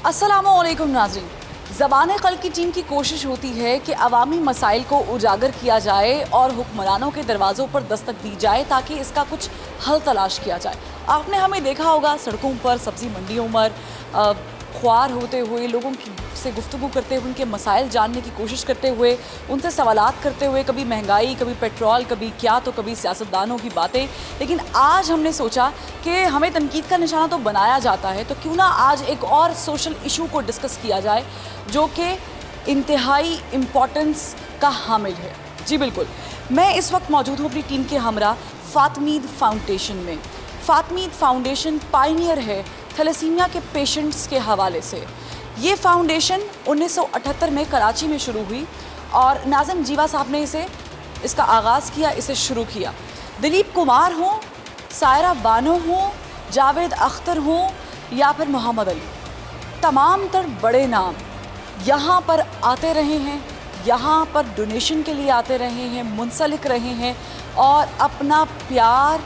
अस्सलामुअलैकुम नाज़रीन। ज़बान क़ल्ब की टीम की कोशिश होती है कि अवामी मसाइल को उजागर किया जाए और हुक्मरानों के दरवाज़ों पर दस्तक दी जाए ताकि इसका कुछ हल तलाश किया जाए। आपने हमें देखा होगा सड़कों पर, सब्ज़ी मंडियों पर ख्वार होते हुए, लोगों से गुफ्तगू करते हुए, उनके मसाइल जानने की कोशिश करते हुए, उनसे सवालात करते हुए, कभी महंगाई, कभी पेट्रोल, कभी क्या तो कभी सियासतदानों की बातें। लेकिन आज हमने सोचा कि हमें तनकीद का निशाना तो बनाया जाता है, तो क्यों ना आज एक और सोशल इशू को डिस्कस किया जाए जो कि इंतहाई इम्पोर्टेंस का हामिल है। जी बिल्कुल, मैं इस वक्त मौजूद हूँ अपनी टीम के हमरा फ़ातिमीद फाउंडेशन में। फ़ातिमीद फाउंडेशन पायनियर है थैलेसीमिया के पेशेंट्स के हवाले से। ये फाउंडेशन 1978 में कराची में शुरू हुई और नाज़िम जीवा साहब ने इसका आगाज़ किया, इसे शुरू किया। दिलीप कुमार हों, सायरा बानो हों, जावेद अख्तर हों या फिर मोहम्मद अली, तमाम तर बड़े नाम यहाँ पर आते रहे हैं, यहाँ पर डोनेशन के लिए आते रहे हैं, मुंसलिक रहे हैं और अपना प्यार,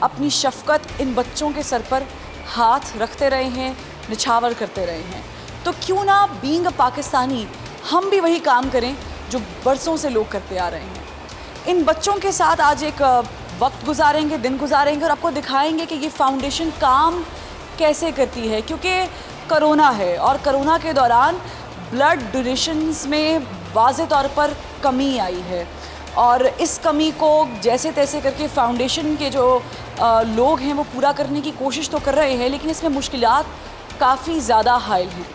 अपनी शफ़क़त इन बच्चों के सर पर हाथ रखते रहे हैं, निछावर करते रहे हैं। तो क्यों ना बीइंग अ पाकिस्तानी हम भी वही काम करें जो बरसों से लोग करते आ रहे हैं। इन बच्चों के साथ आज एक वक्त गुजारेंगे, दिन गुजारेंगे और आपको दिखाएंगे कि ये फाउंडेशन काम कैसे करती है, क्योंकि कोरोना है और कोरोना के दौरान ब्लड डोनेशंस में वाज़े तौर पर कमी आई है और इस कमी को जैसे तैसे करके फाउंडेशन के जो लोग हैं वो पूरा करने की कोशिश तो कर रहे हैं, लेकिन इसमें मुश्किलात काफ़ी ज़्यादा हायल हैं।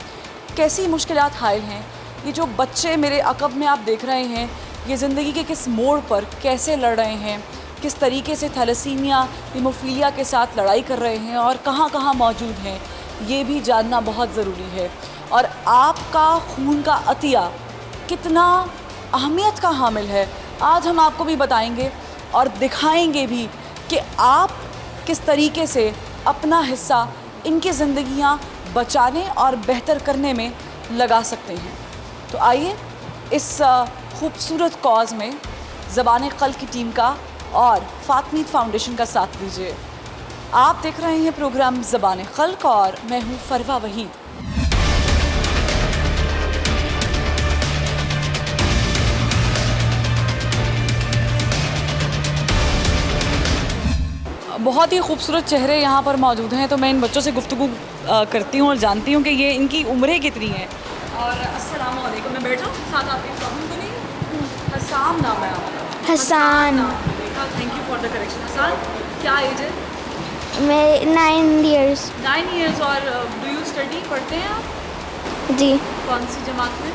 कैसी मुश्किलात हायल हैं? ये जो बच्चे मेरे अक़ब में आप देख रहे हैं, ये ज़िंदगी के किस मोड़ पर कैसे लड़ रहे हैं, किस तरीके से थैलेसीमिया, हीमोफीलिया के साथ लड़ाई कर रहे हैं और कहाँ कहाँ मौजूद हैं, ये भी जानना बहुत ज़रूरी है। और आपका खून का अतिया कितना अहमियत का हामिल है, आज हम आपको भी बताएंगे और दिखाएंगे भी कि आप किस तरीके से अपना हिस्सा इनकी ज़िंदगियां बचाने और बेहतर करने में लगा सकते हैं। तो आइए इस खूबसूरत कॉज़ में ज़बान क़ल्ब की टीम का और फ़ातिमीद फाउंडेशन का साथ दीजिए। आप देख रहे हैं प्रोग्राम ज़बान क़ल्ब और मैं हूँ फरवा वहीद। बहुत ही खूबसूरत चेहरे यहाँ पर मौजूद हैं, तो मैं इन बच्चों से गुफ्तगू करती हूँ और जानती हूँ कि ये इनकी उम्रें कितनी हैं। और अस्सलाम वालेकुम, मैं बैठ जाऊँ साथ, आपकी प्रॉब्लम तो नहीं? हसान नाम है आपका? Hasan. Thank you for the correction. Hasan, क्या एज है? मैं 9 इयर्स। 9 इयर्स। और डू यू स्टडी, पढ़ते हैं आप? जी। कौन सी जमात में?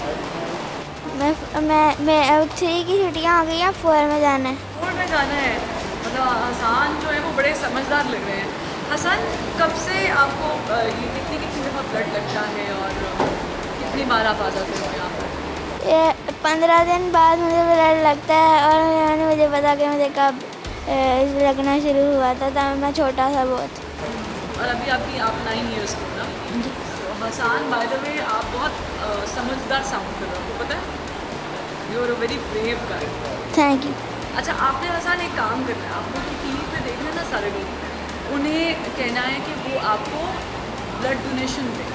मैं अब 3 की छुट्टियाँ आ गई हैं, 4 में जाना है। 4 में जाना है। मतलब हसान जो है वो बड़े समझदार लग रहे हैं। हसन, कब से आपको ये कितनी दफ़ा ब्लड लगता है और कितनी बार आप आ जाते हो यहाँ पर? 15 दिन बाद मुझे ब्लड लगता है और उन्होंने मुझे पता कि मुझे कब लगना शुरू हुआ था, तब मैं छोटा था बहुत। और अभी आप 9 इयर्स के हो ना? तो हसान, बाय द वे आप बहुत समझदार साउंड कर रहे हो, पता है? You are a very brave guy. Thank you. अच्छा, आपने हसान एक काम करना है, आप लोग की टीवी पे देख रहे हैं ना सारे लोग, उन्हें कहना है कि वो आपको ब्लड डोनेशन दें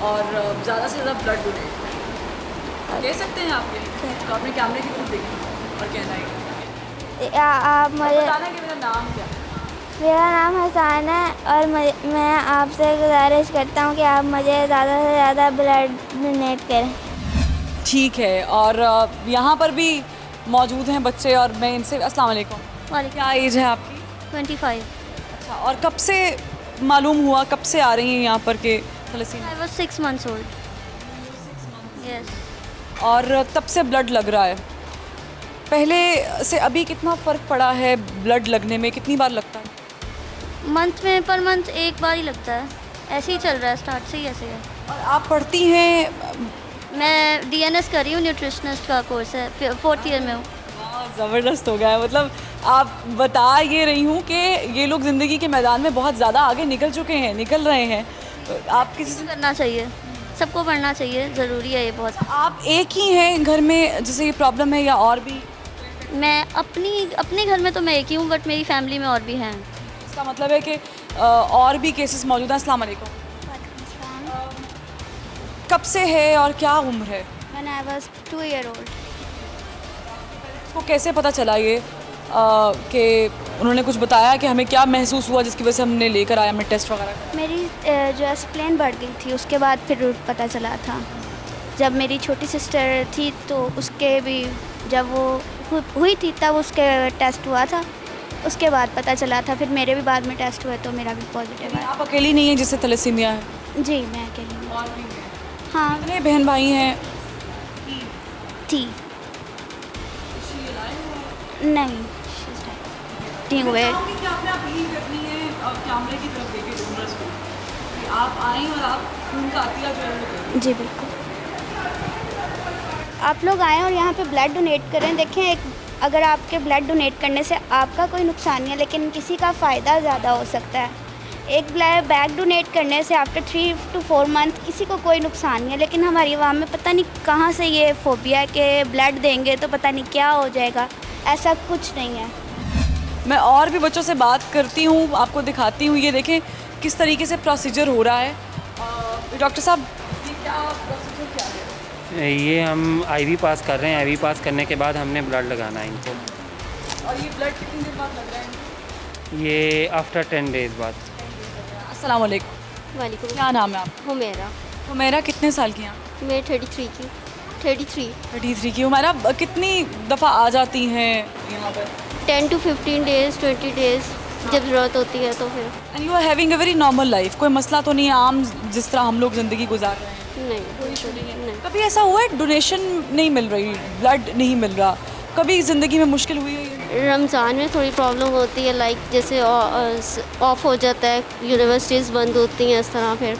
और ज़्यादा से ज़्यादा ब्लड डोनेट करें। कह सकते हैं आप ये? तो अपने कैमरे की तरफ देखें और कहना है आप मुझे बताना कि मेरा नाम क्या है। मेरा नाम हसान है और मैं आपसे गुजारिश करता हूँ कि आप मुझे ज़्यादा से ज़्यादा ब्लड डोनेट करें। ठीक है। और यहाँ पर भी मौजूद हैं बच्चे और मैं इनसे, अस्सलाम वालेकुम, क्या एज है आपकी? 25। अच्छा, और कब से मालूम हुआ, कब से आ रही हैं यहाँ पर के thalassaemia? I was 6 months old. Yes. और तब से ब्लड लग रहा है। पहले से अभी कितना फ़र्क पड़ा है ब्लड लगने में, कितनी बार लगता है? मंथ में पर मंथ एक बार ही लगता है, ऐसे ही चल रहा है, स्टार्ट से ही ऐसे है। और आप पढ़ती हैं? मैं DNS कर रही हूँ, न्यूट्रिशनिस्ट का कोर्स है, 4th ईयर में हूँ। ज़बरदस्त हो गया है। मतलब आप बता ये रही हूँ कि ये लोग ज़िंदगी के मैदान में बहुत ज़्यादा आगे निकल चुके हैं, निकल रहे हैं। तो आप किसी से करना चाहिए, सबको पढ़ना चाहिए, ज़रूरी है ये बहुत। आप एक ही हैं घर में जैसे ये प्रॉब्लम है या और भी? मैं अपने घर में तो मैं एक ही हूँ, बट मेरी फैमिली में और भी हैं। इसका मतलब है कि और भी केसेस मौजूद हैं। अस्सलाम वालेकुम। कब से है और क्या उम्र है? When I was 2 year old. इसको कैसे पता चला ये कि उन्होंने कुछ बताया कि हमें क्या महसूस हुआ जिसकी वजह से हमने लेकर आया हमें टेस्ट वगैरह? मेरी जो है स्प्लेन बढ़ गई थी, उसके बाद फिर पता चला था। जब मेरी छोटी सिस्टर थी तो उसके भी जब वो हुई थी तब उसके टेस्ट हुआ था, उसके बाद पता चला था। फिर मेरे भी बाद में टेस्ट हुए तो मेरा भी पॉजिटिव है। आप अकेली नहीं हैं जिससे थैलेसीमिया है? जी मैं अकेली हूँ। और भी हाँ कितने बहन भाई हैं? थी नहीं ठीक हुए। कि आपने अपील करनी है कैमरे की तरफ देखे डोनर्स को कि आप आएं और आप खून का अतिया जो है वो करें। जी बिल्कुल, आप लोग आएँ और यहाँ पे ब्लड डोनेट करें। देखें, अगर आपके ब्लड डोनेट करने से आपका कोई नुकसान नहीं है लेकिन किसी का फ़ायदा ज़्यादा हो सकता है। एक बैग डोनेट करने से आफ्टर 3 to 4 मंथ किसी को कोई नुकसान नहीं है, लेकिन हमारी आवाम में पता नहीं कहाँ से ये फोबिया है कि ब्लड देंगे तो पता नहीं क्या हो जाएगा। ऐसा कुछ नहीं है। मैं और भी बच्चों से बात करती हूँ, आपको दिखाती हूँ। ये देखें किस तरीके से प्रोसीजर हो रहा है। डॉक्टर साहब ये क्या प्रोसीजर क्या है? ये हम आईवी पास कर रहे हैं। आईवी पास करने के बाद हमने ब्लड लगाना है इनको। और ये ब्लड कितनी देर बाद लग रहा है? ये आफ्टर 10 डेज़ बाद। अस्सलाम वालेकुम। वालेकुम। क्या नाम है आपका? हुमैरा। हुमैरा कितने साल की हैं आप? मैं 33 की 33 33 की। हुमैरा कितनी दफ़ा आ जाती हैं यहाँ पर? 10 to 15 डेज़ 20 डेज़ जब ज़रूरत होती है तो फिर। And you are having a very normal life, कोई मसला तो नहीं है आम जिस तरह हम लोग ज़िंदगी गुजार रहे हैं? नहीं। कभी ऐसा हुआ है डोनेशन नहीं मिल रही, ब्लड नहीं मिल रहा, कभी ज़िंदगी में मुश्किल हुई है? रमज़ान में थोड़ी प्रॉब्लम होती है, लाइक जैसे ऑफ हो जाता है, यूनिवर्सिटीज़ बंद होती हैं, इस तरह फिर।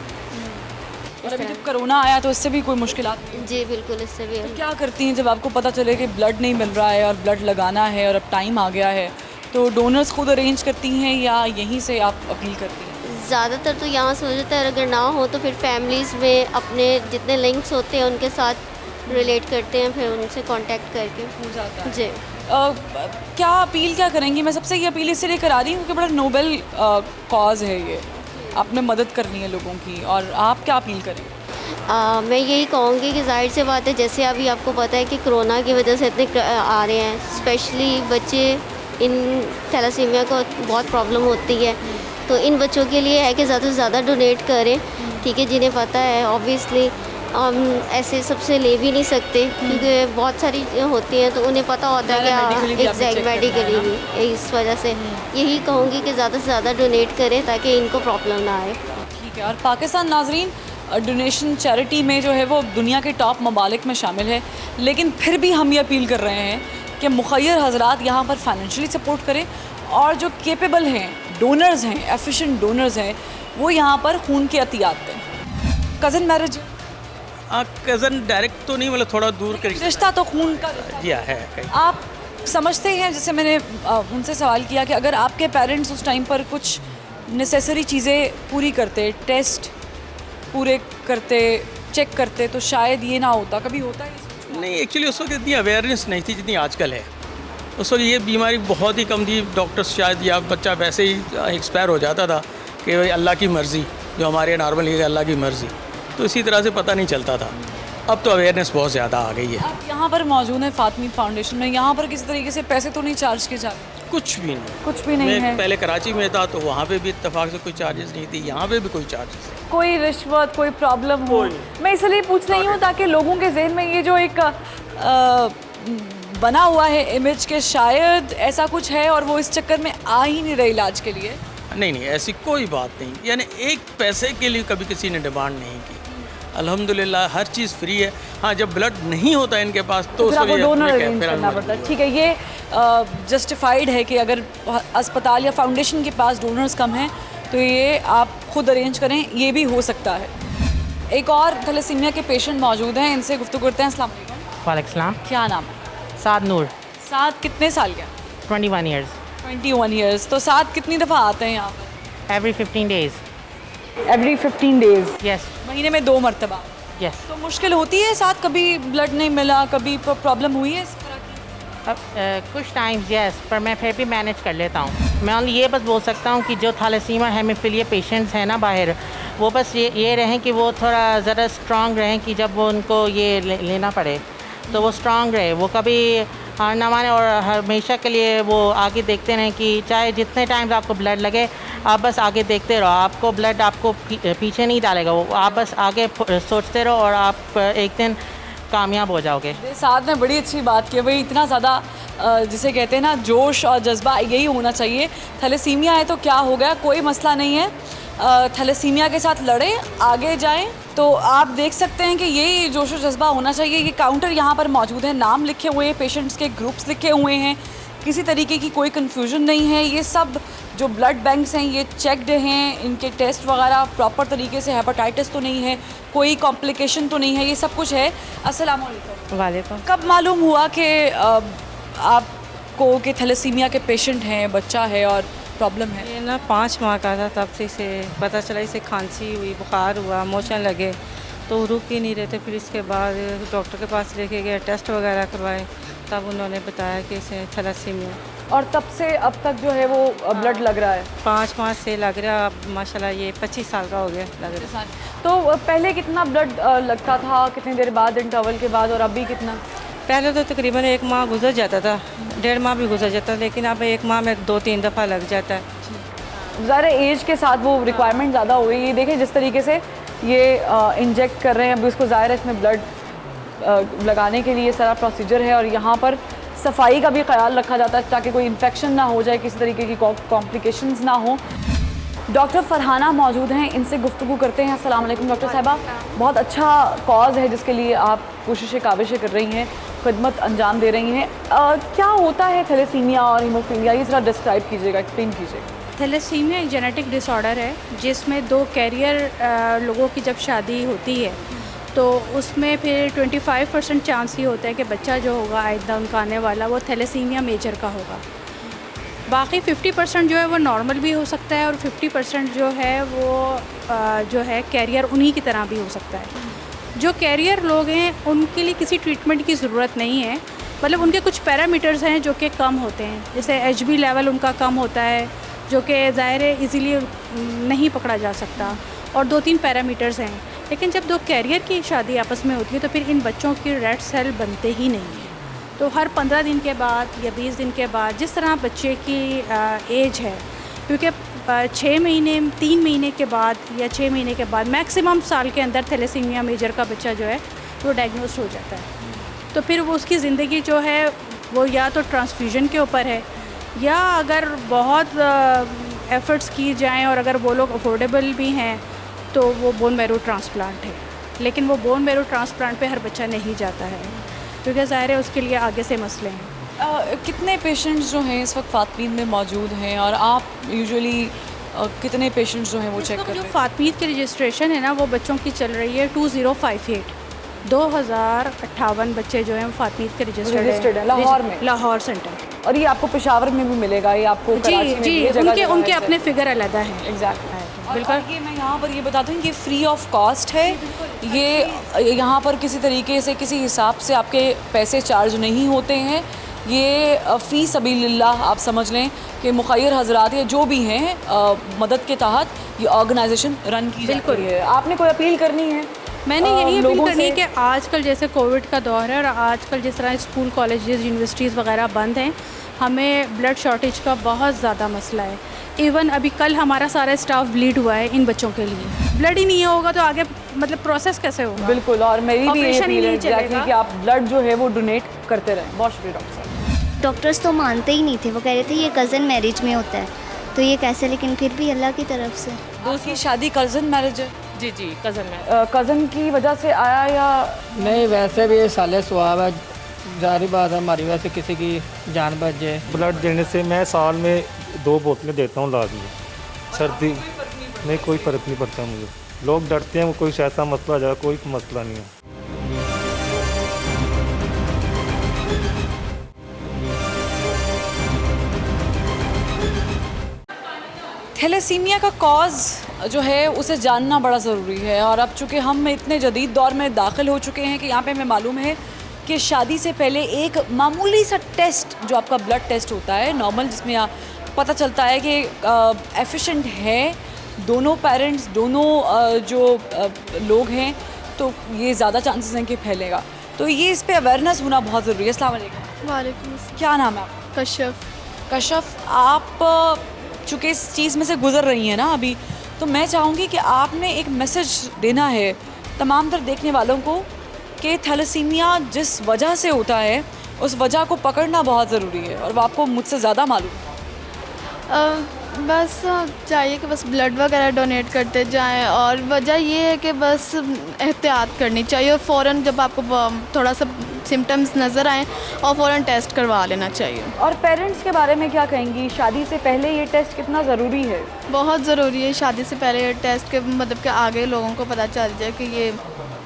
और अभी जब कोरोना आया तो इससे भी कोई मुश्किल आती है? जी बिल्कुल, इससे भी क्या करती हैं जब आपको पता चले कि ब्लड नहीं मिल रहा है और ब्लड लगाना है और अब टाइम आ गया है, तो डोनर्स खुद अरेंज करती हैं या यहीं से आप अपील करती हैं? ज़्यादातर तो यहाँ से हो जाता है, अगर ना हो तो फिर फैमिलीज़ में अपने जितने लिंक्स होते हैं उनके साथ रिलेट करते हैं, फिर उनसे कांटेक्ट करके हो जाता है। जी। क्या अपील क्या करेंगी? मैं सबसे ये अपील इसलिए करा रही हूँ कि बड़ा नोबेल कॉज है ये, आपने मदद करनी है लोगों की, और आप क्या अपील करेंगे? मैं यही कहूँगी कि जाहिर सी बात है, जैसे अभी आपको पता है कि कोरोना की वजह से इतने आ रहे हैं, स्पेशली बच्चे, इन थैलेसीमिया को बहुत प्रॉब्लम होती है, तो इन बच्चों के लिए है कि ज़्यादा से ज़्यादा डोनेट करें, ठीक है। जिन्हें पता है ऑब्वियसली हम ऐसे सबसे ले भी नहीं सकते क्योंकि बहुत सारी होती हैं, तो उन्हें पता होता है कि एग्जैक्ट मेडिकली भी, इस वजह से यही कहूँगी कि ज़्यादा से ज़्यादा डोनेट करें ताकि इनको प्रॉब्लम ना आए। ठीक है। और पाकिस्तान नाजरीन डोनेशन चैरिटी में जो है वो दुनिया के टॉप ममालिक में शामिल है, लेकिन फिर भी हम ये अपील कर रहे हैं कि मुखय्यर हजरात यहाँ पर फाइनेंशियली सपोर्ट करें, और जो केपेबल हैं डोनर्स हैं, एफिशिएंट डोनर्स हैं, वो यहाँ पर खून के अतियात दें। Cousin marriage? कज़न डायरेक्ट तो नहीं, मतलब थोड़ा दूर कर रिश्ता तो खून का दिया है कहीं। आप समझते हैं, जैसे मैंने उनसे सवाल किया कि अगर आपके पेरेंट्स उस टाइम पर कुछ नेसेसरी चीज़ें पूरी करते, टेस्ट पूरे करते, चेक करते, तो शायद ये ना होता, कभी होता है? नहीं, एक्चुअली उस वक्त इतनी अवेयरनेस नहीं थी जितनी आजकल है। उस वक्त ये बीमारी बहुत ही कम थी, डॉक्टर्स शायद या बच्चा वैसे ही एक्सपायर हो जाता था कि भाई अल्लाह की मर्ज़ी, जो हमारे नॉर्मल है अल्लाह की मर्ज़ी, तो इसी तरह से पता नहीं चलता था। अब तो अवेयरनेस बहुत ज़्यादा आ गई है। आप यहाँ पर मौजूद हैं फातमी फाउंडेशन में, यहाँ पर किसी तरीके से पैसे तो नहीं चार्ज किए जाते? कुछ भी नहीं, कुछ भी नहीं मैं है। पहले कराची में था तो वहाँ पे भी इत्तेफाक से कोई चार्जेस नहीं थी, यहाँ पे भी कोई चार्जेस नहीं। कोई रिश्वत, कोई प्रॉब्लम हो? मैं इसलिए पूछ रही हूँ ताकि लोगों के जहन में ये जो एक बना हुआ है इमेज के शायद ऐसा कुछ है और वो इस चक्कर में आ ही नहीं रहे इलाज के लिए। नहीं, ऐसी कोई बात नहीं, यानी एक पैसे के लिए कभी किसी ने डिमांड नहीं की। अल्हम्दुलिल्लाह हर चीज़ फ्री है। हाँ, जब ब्लड नहीं होता इनके पास तो फिर आपको डोनर अरेंज करना पड़ता है। ठीक है, ये जस्टिफाइड है कि अगर अस्पताल या फाउंडेशन के पास डोनर्स कम हैं तो ये आप खुद अरेंज करें, ये भी हो सकता है। एक और थैलेसीमिया के पेशेंट मौजूद हैं, इनसे गुफ्तगू करते हैं। अस्सलाम वालेकुम। वालेकुम सलाम। क्या नाम है? साद नूर। साद कितने साल का? 21 ईयर्स। 21 ईयर्स। तो साद कितनी दफ़ा आते हैं यहाँ पर? Every 15 days. Every 15 days? Yes महीने में 2 मरतबा? यस। तो मुश्किल होती है साथ, कभी ब्लड नहीं मिला, कभी प्रॉब्लम हुई है इस तरह की? अब कुछ टाइम्स यस, पर मैं फिर भी मैनेज कर लेता हूँ। मैं ओनली ये बस बोल सकता हूँ कि जो थैलेसीमिया हेमोफिलिया पेशेंट्स हैं ना बाहर, वो बस ये रहें कि वो थोड़ा ज़रा स्ट्रांग रहें कि जब वो उनको ये लेना पड़े तो वो स्ट्रांग रहे, वो कभी हार ना माने और हमेशा के लिए वो आगे देखते रहें कि चाहे जितने टाइम आपको ब्लड लगे आप बस आगे देखते रहो, आपको ब्लड आपको पीछे नहीं डालेगा, वो आप बस आगे सोचते रहो और आप एक दिन कामयाब हो जाओगे। साथ में बड़ी अच्छी बात की भाई, इतना ज़्यादा जिसे कहते हैं ना जोश और जज्बा यही होना चाहिए। थैलेसीमिया है तो क्या हो गया, कोई मसला नहीं है, थैलेसीमिया के साथ लड़ें, आगे जाएं। तो आप देख सकते हैं कि यही जोश और जज्बा होना चाहिए। ये काउंटर यहाँ पर मौजूद है, नाम लिखे हुए हैं, पेशेंट्स के ग्रुप्स लिखे हुए हैं, किसी तरीके की कोई कन्फ्यूजन नहीं है। ये सब जो ब्लड बैंक्स हैं ये चेकड हैं, इनके टेस्ट वगैरह प्रॉपर तरीके से, हेपेटाइटिस तो नहीं है, कोई कॉम्प्लिकेशन तो नहीं है, ये सब कुछ है। अस्सलाम वालेकुम। वालेकुम। कब मालूम हुआ कि आपको कि थैलेसीमिया के पेशेंट हैं, बच्चा है और प्रॉब्लम है? ये ना 5 माह का था, तब से इसे पता चला, इसे खांसी हुई, बुखार हुआ, मोशन लगे तो रुक ही नहीं रहे थे। फिर इसके बाद डॉक्टर के पास लेके गए, टेस्ट वगैरह करवाए, तब उन्होंने बताया कि इसे थैलेसीमिया। और तब से अब तक जो है वो ब्लड लग रहा है? 5 माह से लग रहा, अब माशाल्लाह ये 25 साल का हो गया लग रहा। तो पहले कितना ब्लड लगता था, कितनी देर बाद, इंटरवल के बाद, और अभी कितना? पहले तो तकरीबन 1 माह गुजर जाता था, 1.5 माह भी गुजर जाता, लेकिन अब 1 माह में 2-3 दफ़ा लग जाता है। ज़्यादा एज के साथ वो रिक्वायरमेंट ज़्यादा हो गई। ये देखें जिस तरीके से ये इंजेक्ट कर रहे हैं, अभी उसको ज़ाहिर है इसमें ब्लड लगाने के लिए सारा प्रोसीजर है, और यहाँ पर सफाई का भी ख्याल रखा जाता है ताकि कोई इन्फेक्शन ना हो जाए, किसी तरीके की कॉम्प्लिकेशंस ना हो। डॉक्टर फरहाना मौजूद हैं, इनसे गुफ्तगू करते हैं। अस्सलाम वालेकुम डॉक्टर साहिबा। बहुत अच्छा कॉज है जिसके लिए आप कोशिशें काविशें कर रही हैं, खिदमत अंजाम दे रही हैं। क्या होता है थैलेसीमिया और हीमोफीलिया, ये ज़रा डिस्क्राइब कीजिएगा, एक्सप्लेन कीजिएगा। थैलेसीमिया एक जेनेटिक डिसऑर्डर है जिसमें 2 कैरियर लोगों की जब शादी होती है तो उसमें फिर 25% चांस ये होता है कि बच्चा जो होगा आइंदा उनका आने वाला वो थैलेसीमिया मेजर का होगा। बाकी 50% जो है वो नॉर्मल भी हो सकता है और 50% जो है वो जो है कैरियर उन्हीं की तरह भी हो सकता है। जो कैरियर लोग हैं उनके लिए किसी ट्रीटमेंट की ज़रूरत नहीं है, मतलब उनके कुछ पैरामीटर्स हैं जो कि कम होते हैं, जैसे HB लेवल उनका कम होता है जो कि ज़ाहिर है इजीली नहीं पकड़ा जा सकता, और 2-3 पैरामीटर्स हैं। लेकिन जब 2 कैरियर की शादी आपस में होती है तो फिर इन बच्चों के रेड सेल बनते ही नहीं हैं। तो हर 15 दिन के बाद या 20 दिन के बाद, जिस तरह बच्चे की एज है, क्योंकि 6 महीने 3 महीने के बाद या 6 महीने के बाद मैक्सिमम साल के अंदर थैलेसीमिया मेजर का बच्चा जो है वो डायग्नोस्ट हो जाता है। तो फिर वो उसकी ज़िंदगी जो है वो या तो ट्रांसफ्यूजन के ऊपर है, या अगर बहुत एफ़र्ट्स की जाएं और अगर वो लोग अफोर्डेबल भी हैं तो वो बोन मैरो ट्रांसप्लांट है। लेकिन वो बोन मैरो ट्रांसप्लांट पे हर बच्चा नहीं जाता है क्योंकि ज़ाहिर है उसके लिए आगे से मसले हैं। कितने पेशेंट्स जो हैं इस वक्त फातमीद में मौजूद हैं, और आप यूजुअली कितने पेशेंट्स जो हैं वो चेक कर रहे हैं? जो फातमीद की रजिस्ट्रेशन है ना वो बच्चों की चल रही है 2058। 2058 बच्चे जो हैं वो फातमीद के रजिस्टर्ड हैं लाहौर में, लाहौर सेंटर। और ये आपको पेशावर में भी मिलेगा, ये आपको कराची में भी, ये जगह उनके अपने फिगर अलग है। एग्जैक्टली। बिल्कुल। ये मैं यहाँ पर ये बता दूँ कि फ्री ऑफ कॉस्ट है, ये यहाँ पर किसी तरीके से किसी हिसाब से आपके पैसे चार्ज नहीं होते हैं। ये फ़ी सबीलिल्लाह आप समझ लें कि मुखय्यर हजरात या जो भी हैं मदद के तहत ये ऑर्गेनाइजेशन रन की जाती है। आपने कोई अपील करनी है? मैंने यही अपील करनी है कि आजकल जैसे कोविड का दौर है और आजकल जिस तरह स्कूल कॉलेजेस यूनिवर्सिटीज़ वगैरह बंद हैं, हमें ब्लड शॉर्टेज का बहुत ज़्यादा मसला है। इवन अभी कल हमारा सारा स्टाफ ब्लीड हुआ है इन बच्चों के लिए। ब्लड ही नहीं होगा तो आगे मतलब प्रोसेस कैसे होगा? बिल्कुल, और मेरी भी यही अपील है चलेगा कि आप ब्लड जो है वो डोनेट करते रहें। बहुत शुक्रिया डॉक्टर साहब। डॉक्टर्स तो मानते ही नहीं थे, वो कह रहे थे ये कज़न मैरिज में होता है तो ये कैसे, लेकिन फिर भी अल्लाह की तरफ से। उसकी शादी कज़न मैरिज है? जी कज़न में। कज़न की वजह से आया या नहीं? वैसे भी ये साले स्वाब है, जारी बात है हमारी वजह से किसी की जान बच जाए। ब्लड देने से मैं साल में 2 बोतलें देता हूँ लाजमी। सर्दी नहीं, कोई फ़र्क नहीं पड़ता मुझे। लोग डरते हैं वो कोई ऐसा मसला आ जाए, कोई मसला नहीं है। थैलेसीमिया का कॉज जो है उसे जानना बड़ा ज़रूरी है, और अब चूँकि हम इतने जदीद दौर में दाखिल हो चुके हैं कि यहाँ पे हमें मालूम है कि शादी से पहले एक मामूली सा टेस्ट जो आपका ब्लड टेस्ट होता है नॉर्मल, जिसमें पता चलता है कि एफिशिएंट है दोनों पेरेंट्स, दोनों लोग हैं, तो ये ज़्यादा चांसेस हैं कि फैलेगा। तो ये इस पे अवेयरनेस होना बहुत ज़रूरी है। अस्सलाम वालेकुम। वालेकुम। क्या नाम है आपका? कश्यप। कश्यप, आप चूँकि इस चीज़ में से गुज़र रही हैं ना अभी, तो मैं चाहूँगी कि आपने एक मैसेज देना है तमाम तर देखने वालों को कि थैलेसीमिया जिस वजह से होता है उस वजह को पकड़ना बहुत ज़रूरी है, और वो आपको मुझसे ज़्यादा मालूम है। बस चाहिए कि बस ब्लड वगैरह डोनेट करते जाएं, और वजह ये है कि बस एहतियात करनी चाहिए, और फ़ौरन जब आपको थोड़ा सा सिम्टम्स नज़र आएँ और फ़ौरन टेस्ट करवा लेना चाहिए। और पेरेंट्स के बारे में क्या कहेंगी? शादी से पहले ये टेस्ट कितना ज़रूरी है? बहुत ज़रूरी है शादी से पहले ये टेस्ट के, मतलब कि आगे लोगों को पता चल जाए कि ये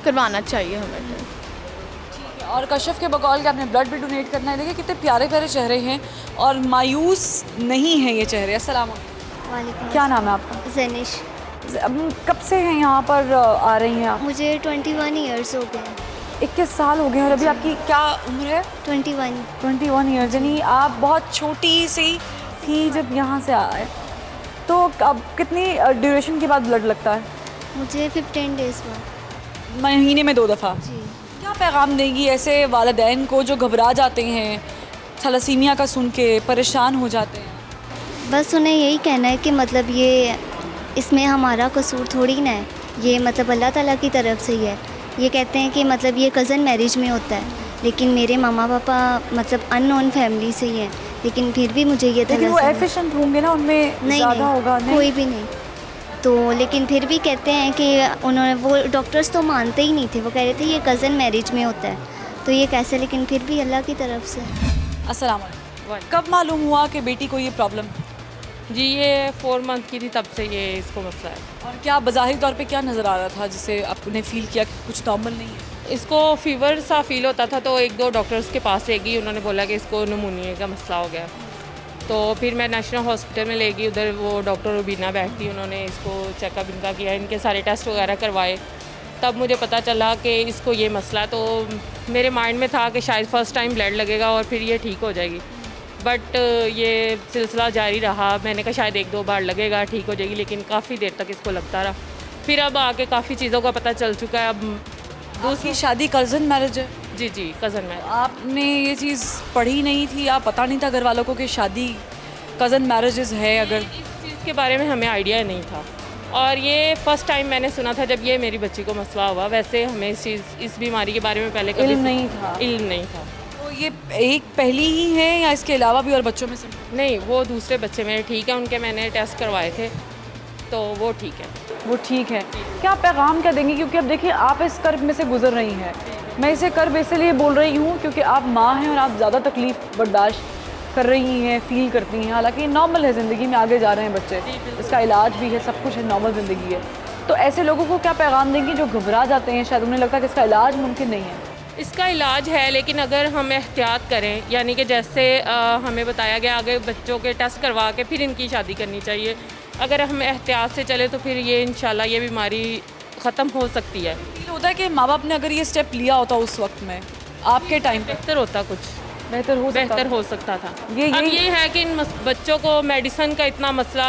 करवाना चाहिए हमें टेस्ट। और कश्यप के बकौल के आपने ब्लड भी डोनेट करना है। देखिए कितने प्यारे प्यारे चेहरे हैं और मायूस नहीं हैं ये चेहरे। अस्सलाम वालेकुम। क्या नाम है आपका? जनिश। कब से हैं यहाँ पर आ रही हैं आप? मुझे 21 ईयर्स हो गए। 21 साल हो गए। और अभी आपकी क्या उम्र है? 21 ईयर्स। यानी आप बहुत छोटी सी थी जब यहाँ से आए। तो अब कितनी ड्यूरेशन के बाद ब्लड लगता है? मुझे 15 डेज़ बाद। महीने में 2 दफ़ा? जी। क्या पैगाम देंगी ऐसे वालिदैन को जो घबरा जाते हैं, थैलेसीमिया का सुन के परेशान हो जाते हैं? बस उन्हें यही कहना है कि मतलब ये इसमें हमारा कसूर थोड़ी ना है, ये मतलब अल्लाह ताला की तरफ से ही है। ये कहते हैं कि मतलब ये कज़न मैरिज में होता है, लेकिन मेरे मामा पापा मतलब अननोन फैमिली से ही हैं, लेकिन फिर भी मुझे ये लेकिन वो एफिशिएंट होंगे ना, उनमें नहीं ज़्यादा होगा? नहीं, कोई भी नहीं। तो लेकिन फिर भी कहते हैं कि उन्होंने, वो डॉक्टर्स तो मानते ही नहीं थे, वो कह रहे थे ये कज़न मैरिज में होता है, तो ये कैसे, लेकिन फिर भी अल्लाह की तरफ से। अस्सलाम वालेकुम। कब मालूम हुआ कि बेटी को ये प्रॉब्लम? जी ये 4 मंथ की थी, तब से ये इसको मसला है। और क्या बज़ाहिर तौर पे क्या नज़र आ रहा था जिससे आपने फ़ील किया कि कुछ नॉर्मल नहीं है? इसको फ़ीवर सा फील होता था, तो 1-2 डॉक्टर्स के पास ले गई, उन्होंने बोला कि इसको निमोनिया का मसला हो गया। तो फिर मैं नेशनल हॉस्पिटल में ले गई, उधर वो डॉक्टर रुबीना बैठती, उन्होंने इसको चेकअप इनका किया, इनके सारे टेस्ट वगैरह करवाए, तब मुझे पता चला कि इसको ये मसला है। तो मेरे माइंड में था कि शायद फ़र्स्ट टाइम ब्लड लगेगा और फिर ये ठीक हो जाएगी, बट ये सिलसिला जारी रहा। मैंने कहा शायद 1-2 बार लगेगा, ठीक हो जाएगी, लेकिन काफ़ी देर तक इसको लगता रहा। फिर अब आके काफ़ी चीज़ों का पता चल चुका है। अब दूसरी शादी कज़न मैरिज है? जी जी, कज़न मैरिज। आपने ये चीज़ पढ़ी नहीं थी, आप पता नहीं था घर वालों को कि शादी कज़न मैरिजेस है? अगर इस चीज़ के बारे में हमें आइडिया नहीं था, और ये फ़र्स्ट टाइम मैंने सुना था जब ये मेरी बच्ची को मसला हुआ। वैसे हमें इस बीमारी के बारे में पहले कभी इल्म नहीं था? इल्म नहीं था। तो ये एक पहली ही है या इसके अलावा भी और बच्चों में से? नहीं, वो दूसरे बच्चे मेरे ठीक है, उनके मैंने टेस्ट करवाए थे, तो वो ठीक है। वो ठीक है। क्या पैगाम क्या देंगी? क्योंकि अब देखिए आप इस कर्ब में से गुजर रही हैं। मैं इसे कर्ब इसलिए बोल रही हूँ क्योंकि आप माँ हैं और आप ज़्यादा तकलीफ़ बर्दाश्त कर रही हैं, फ़ील करती हैं। हालांकि नॉर्मल है, ज़िंदगी में आगे जा रहे हैं बच्चे, इसका इलाज भी है, सब कुछ है, नॉर्मल ज़िंदगी है। तो ऐसे लोगों को क्या पैगाम देंगी जो घबरा जाते हैं, शायद उन्हें लगता है कि इसका इलाज मुमकिन नहीं है? इसका इलाज है, लेकिन अगर हम एहतियात करें, यानी कि जैसे हमें बताया गया आगे बच्चों के टेस्ट करवा के फिर इनकी शादी करनी चाहिए। अगर हम एहतियात से चले तो फिर ये इंशाल्लाह ये बीमारी ख़त्म हो सकती है। ये होता है कि माँ बाप ने अगर ये स्टेप लिया होता उस वक्त में, आपके टाइम पे बेहतर होता, कुछ बेहतर हो सकता था। अब ये है कि इन बच्चों को मेडिसिन का इतना मसला,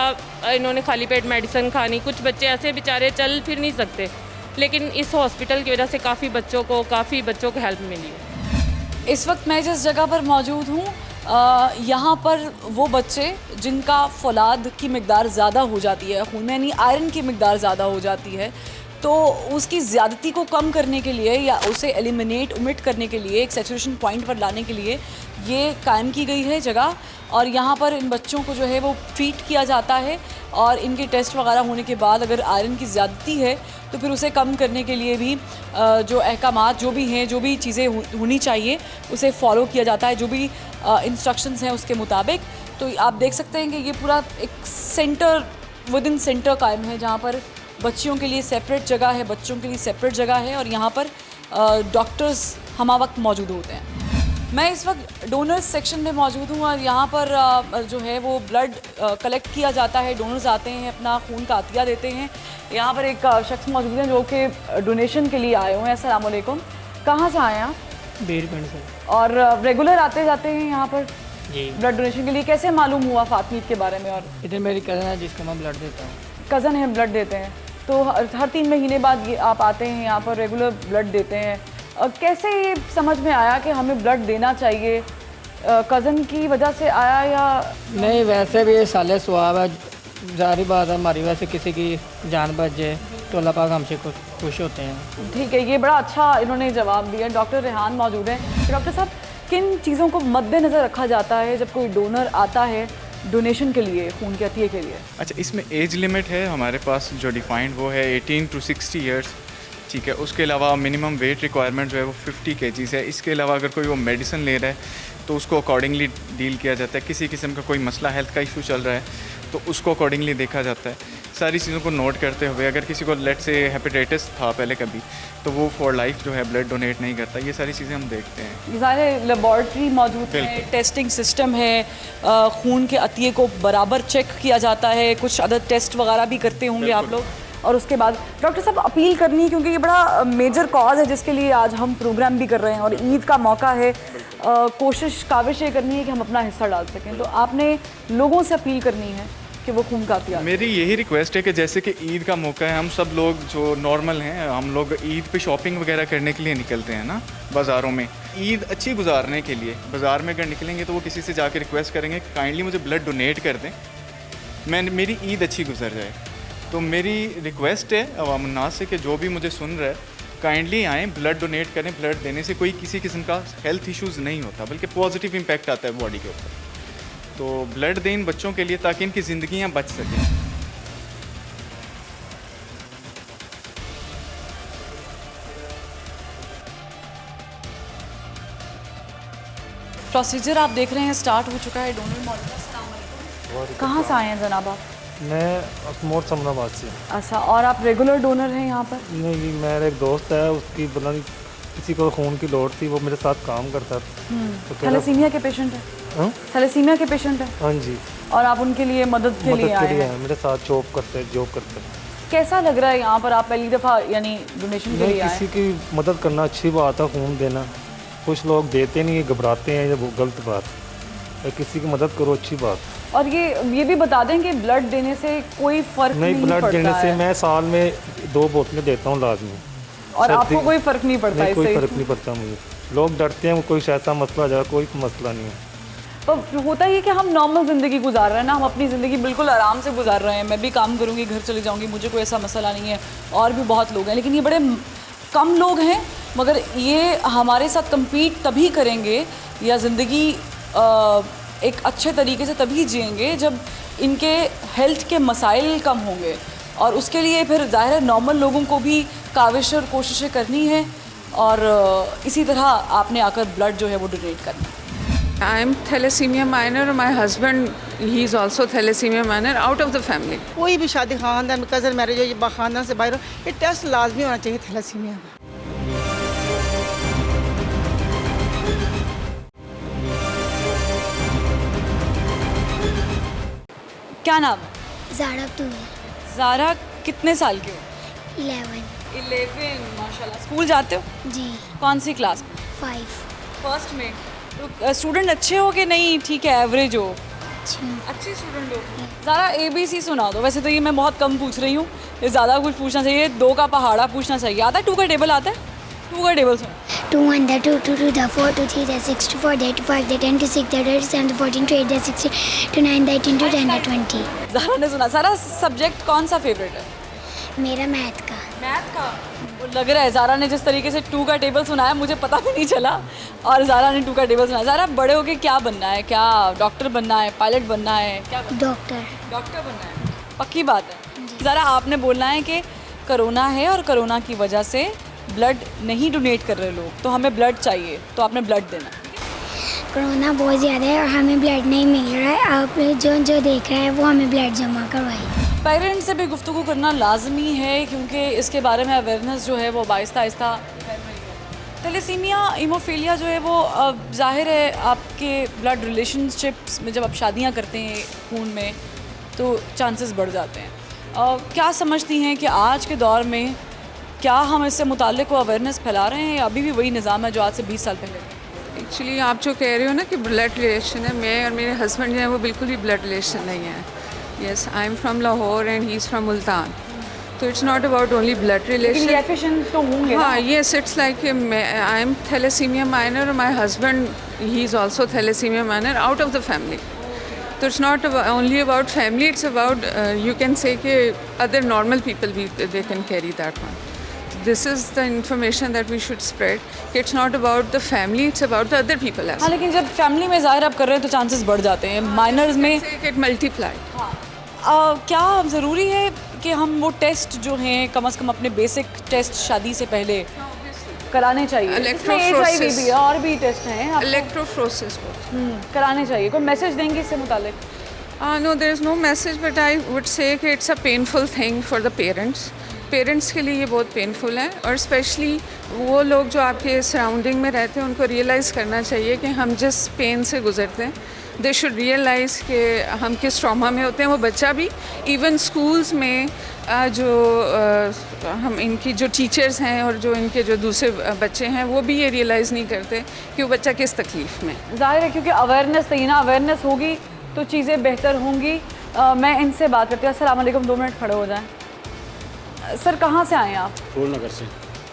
इन्होंने खाली पेट मेडिसिन खानी। कुछ बच्चे ऐसे बेचारे चल फिर नहीं सकते, लेकिन इस हॉस्पिटल की वजह से काफ़ी बच्चों को हेल्प मिली है। इस वक्त मैं जिस जगह पर मौजूद हूँ, यहाँ पर वो बच्चे जिनका फौलाद की मिकदार ज़्यादा हो जाती है, खून में यानी आयरन की मिकदार ज़्यादा हो जाती है, तो उसकी ज़्यादती को कम करने के लिए या उसे ओमिट करने के लिए, एक सैचुरेशन पॉइंट पर लाने के लिए ये कायम की गई है जगह। और यहाँ पर इन बच्चों को जो है वो ट्रीट किया जाता है, और इनके टेस्ट वगैरह होने के बाद अगर आयरन की ज़्यादती है तो फिर उसे कम करने के लिए भी जो अहकामात जो भी हैं, जो भी चीज़ें होनी चाहिए उसे फॉलो किया जाता है, जो भी इंस्ट्रक्शंस हैं उसके मुताबिक। तो आप देख सकते हैं कि ये पूरा एक सेंटर विद इन सेंटर कायम है, जहाँ पर बच्चियों के लिए सेपरेट जगह है, बच्चों के लिए सेपरेट जगह है, और यहाँ पर डॉक्टर्स हमा वक्त मौजूद होते हैं। मैं इस वक्त डोनर्स सेक्शन में मौजूद हूँ, और यहाँ पर जो है वो ब्लड कलेक्ट किया जाता है। डोनर्स आते हैं, अपना खून का अतिया देते हैं। यहाँ पर एक शख्स मौजूद हैं जो कि डोनेशन के लिए आए हुए हैं। अस्सलाम वालेकुम। कहाँ से आए हैं आप? बीरगंज से। और रेगुलर आते जाते हैं यहाँ पर जी। ब्लड डोनेशन के लिए? कैसे मालूम हुआ फातमीद के बारे में? और इधर मेरी कज़न है जिसको मैं ब्लड देता हूँ। कज़न है ब्लड देते हैं, तो हर 3 महीने बाद ये आप आते हैं यहाँ पर रेगुलर ब्लड देते हैं। कैसे ये समझ में आया कि हमें ब्लड देना चाहिए? कज़न की वजह से आया या नहीं? वैसे भी ये साले स्वाब है, जारी बात है हमारी वैसे किसी की जान बच जाए तो अल्लाह पाक हमसे खुश होते हैं। ठीक है, ये बड़ा अच्छा इन्होंने जवाब दिया। डॉक्टर रेहान मौजूद हैं। डॉक्टर साहब, किन चीज़ों को मद्देनज़र रखा जाता है जब कोई डोनर आता है डोनेशन के लिए, खून के अतिये के लिए? अच्छा, इसमें एज लिमिट है हमारे पास जो डिफाइंड, वो है 18 to 60 ईयर्स। ठीक है, उसके अलावा मिनिमम वेट रिक्वायरमेंट जो है वो 50 kgs है। इसके अलावा अगर कोई वो मेडिसिन ले रहा है तो उसको अकॉर्डिंगली डील किया जाता है। किसी किस्म का कोई मसला हेल्थ का इशू चल रहा है तो उसको अकॉर्डिंगली देखा जाता है। सारी चीज़ों को नोट करते हुए, अगर किसी को लेट से हेपेटाइटिस था पहले कभी, तो वो फॉर लाइफ जो है ब्लड डोनेट नहीं करता। ये सारी चीज़ें हम देखते हैं। ये सारे लेबॉर्ट्री मौजूद है, टेस्टिंग सिस्टम है, खून के अतिये को बराबर चेक किया जाता है, कुछ अदर टेस्ट वगैरह भी करते होंगे आप लोग। और उसके बाद डॉक्टर साहब अपील करनी है, क्योंकि ये बड़ा मेजर कॉज है जिसके लिए आज हम प्रोग्राम भी कर रहे हैं और ईद का मौका है। काविश ये करनी है कि हम अपना हिस्सा डाल सकें, तो आपने लोगों से अपील करनी है कि वो खून का अतिया। मेरी यही रिक्वेस्ट है कि जैसे कि ईद का मौका है, हम सब लोग जो नॉर्मल हैं, हम लोग ईद पे शॉपिंग वगैरह करने के लिए निकलते हैं ना बाज़ारों में, ईद अच्छी गुजारने के लिए बाज़ार में अगर निकलेंगे तो वो किसी से जाकर रिक्वेस्ट करेंगे कि काइंडली मुझे ब्लड डोनेट कर दें, मेरी ईद अच्छी गुजर जाए। तो मेरी रिक्वेस्ट है अवाम उन्नास से कि जो भी मुझे सुन रहा है, काइंडली आएँ, ब्लड डोनेट करें। ब्लड देने से कोई किसी किस्म का हेल्थ इश्यूज़ नहीं होता, बल्कि पॉजिटिव इम्पैक्ट आता है बॉडी के ऊपर। तो ब्लड दें इन बच्चों के लिए ताकि इनकी ज़िंदगियाँ बच सकें। प्रोसीजर आप देख रहे हैं स्टार्ट हो चुका है। डोनर मौजूद है। अस्सलाम वालेकुम। कहाँ से आए हैं जनाब आप? मैं अखमोर समनाबाद से। अच्छा, और आप रेगुलर डोनर हैं यहाँ पर? नहीं, मेरा एक दोस्त है, उसकी बना किसी को खून की लोड़ थी, वो मेरे साथ काम करता था। तो थैलेसीमिया के पेशेंट है? थैलेसीमिया के पेशेंट है? हाँ जी। और आप उनके लिए मदद के लिए आए हैं? मेरे साथ जॉब करते हैं। कैसा लग रहा है यहाँ पर? आप पहली दफ़ा यानी डोनेशन के लिए आए? किसी की मदद करना अच्छी बात है, खून देना। कुछ लोग देते नहीं, घबराते हैं, ये गलत बात है। किसी की मदद करो, अच्छी बात। और ये भी बता दें कि ब्लड देने से कोई फ़र्क नहीं पड़ता? ब्लड देने से मैं साल में 2 बोतलें देता हूँ लाजमी। और आपको कोई फ़र्क नहीं पड़ता? नहीं, कोई फ़र्क नहीं पड़ता मुझे। लोग डरते हैं, कोई ऐसा मसला आ जाए, कोई मसला नहीं है। तो होता ही है कि हम नॉर्मल ज़िंदगी गुजार रहे हैं ना, हम अपनी ज़िंदगी बिल्कुल आराम से गुजार रहे हैं। मैं भी काम करूँगी, घर चली जाऊँगी, मुझे कोई ऐसा मसला नहीं है। और भी बहुत लोग हैं, लेकिन ये बड़े कम लोग हैं, मगर ये हमारे साथ कम्पीट तभी करेंगे या ज़िंदगी एक अच्छे तरीके से तभी जिएंगे जब इनके हेल्थ के मसाइल कम होंगे। और उसके लिए फिर ज़ाहिर है नॉर्मल लोगों को भी काविश और कोशिशें करनी है, और इसी तरह आपने आकर ब्लड जो है वो डोनेट करना है। I am thalassemia minor. My husband, he is also thalassemia minor, out of the family. कोई भी शादी खानदान में कज़न मैरिज हो या खानदान से बाहर हो, ये टेस्ट लाजमी होना चाहिए थैलेसीमिया का। क्या नाम? ज़ारा अब्दुल। ज़ारा कितने साल की हो? 11। माशाल्लाह। स्कूल जाते हो? जी। कौन सी क्लास? 5। फर्स्ट में। तो स्टूडेंट अच्छे हो कि नहीं ठीक है, एवरेज हो? अच्छे स्टूडेंट हो। ज़रा ABC सुना दो। वैसे तो ये मैं बहुत कम पूछ रही हूँ, ये ज़्यादा कुछ पूछना चाहिए। 2 का पहाड़ा पूछना चाहिए। आता है? 2 का टेबल आता है? 2 का टेबल सुनो। 2 1 2 2 2 4 2 3 6 4 8 5 10 6 7 14 8 16 9 18 10 20। ज़ारा ने सुना। सारा सब्जेक्ट कौन सा फेवरेट है? मेरा मैथ का। मैथ का? लग रहा है ज़ारा ने जिस तरीके से 2 का टेबल सुनाया मुझे पता भी नहीं चला, और ज़ारा ने 2 का टेबल सुनाया। ज़ारा बड़े होके क्या बनना है? क्या डॉक्टर बनना है, पायलट बनना है, क्या डॉक्टर बनना है? पक्की बात है। ज़ारा आपने बोलना है कि कोरोना है और कोरोना की वजह से ब्लड नहीं डोनेट कर रहे लोग, तो हमें ब्लड चाहिए, तो आपने ब्लड देना। कोरोना बहुत ज़्यादा है और हमें ब्लड नहीं मिल रहा है। आप जो देख रहे हैं वो हमें ब्लड जमा करवाइए। पेरेंट्स से भी गुफ्तगू करना लाजमी है, क्योंकि इसके बारे में अवेयरनेस जो है वो आहिस्ता आहिस्ता फैल रही है। थैलेसीमिया, हीमोफीलिया जो है वो ज़ाहिर है आपके ब्लड रिलेशनशिप्स में जब आप शादियां करते हैं खून में, तो चांसेस बढ़ जाते हैं। क्या समझती हैं कि आज के दौर में क्या हम इससे मुताल्लिक़ अवेयरनेस फैला रहे हैं, या अभी भी वही निज़ाम है जो आज से 20 साल पहले? एक्चुअली आप जो कह रहे हो ना कि ब्लड रिलेशन है, मैं और मेरे हस्बैंड जो है वो बिल्कुल भी ब्लड रिलेशन नहीं है। Yes, I'm from Lahore and he's from Multan. So it's not about only blood relation. लेकिन एफिशिएंट तो होंगे ना? हाँ, yes, it's like I'm thalassemia minor, my husband, he's also thalassemia minor, out of the family. So it's not only about family, it's about, you can say कि other normal people भी, they can carry that one. This is the information that we should spread. It's not about the family, it's about the other people as हाँ, लेकिन जब family में ज़ाहिर आप कर रहे हैं तो चांसेस बढ़ जाते हैं। माइनर्स में it multiply. क्या ज़रूरी है कि हम वो टेस्ट जो हैं कम से कम अपने बेसिक टेस्ट शादी से पहले कराने चाहिए? इसमें HIV भी है और भी टेस्ट हैं। Electrophoresis कराने चाहिए। कोई मैसेज देंगे इससे मुतालिक? No, there is no message, but I would say कि it's a painful thing for the parents. Parents के लिए ये बहुत पेनफुल है और स्पेशली वो लोग जो आपके सराउंडिंग में रहते हैं उनको रियलाइज़ करना चाहिए कि हम जिस पेन से गुजरते हैं, दे शुड रियलाइज़ कि हम किस ट्रॉमा में होते हैं। वो बच्चा भी, इवन स्कूल्स में जो हम इनकी जो टीचर्स हैं और जो इनके जो दूसरे बच्चे हैं वो भी ये रियलाइज़ नहीं करते कि वो बच्चा किस तकलीफ़ में। ज़ाहिर है क्योंकि अवेयरनेस चाहिए ना, अवेयरनेस होगी तो चीज़ें बेहतर होंगी। मैं इनसे बात करती हूँ। अस्सलाम वालेकुम, 2 मिनट खड़े हो जाएँ। सर कहाँ से आए हैं आप? फूलनगर से।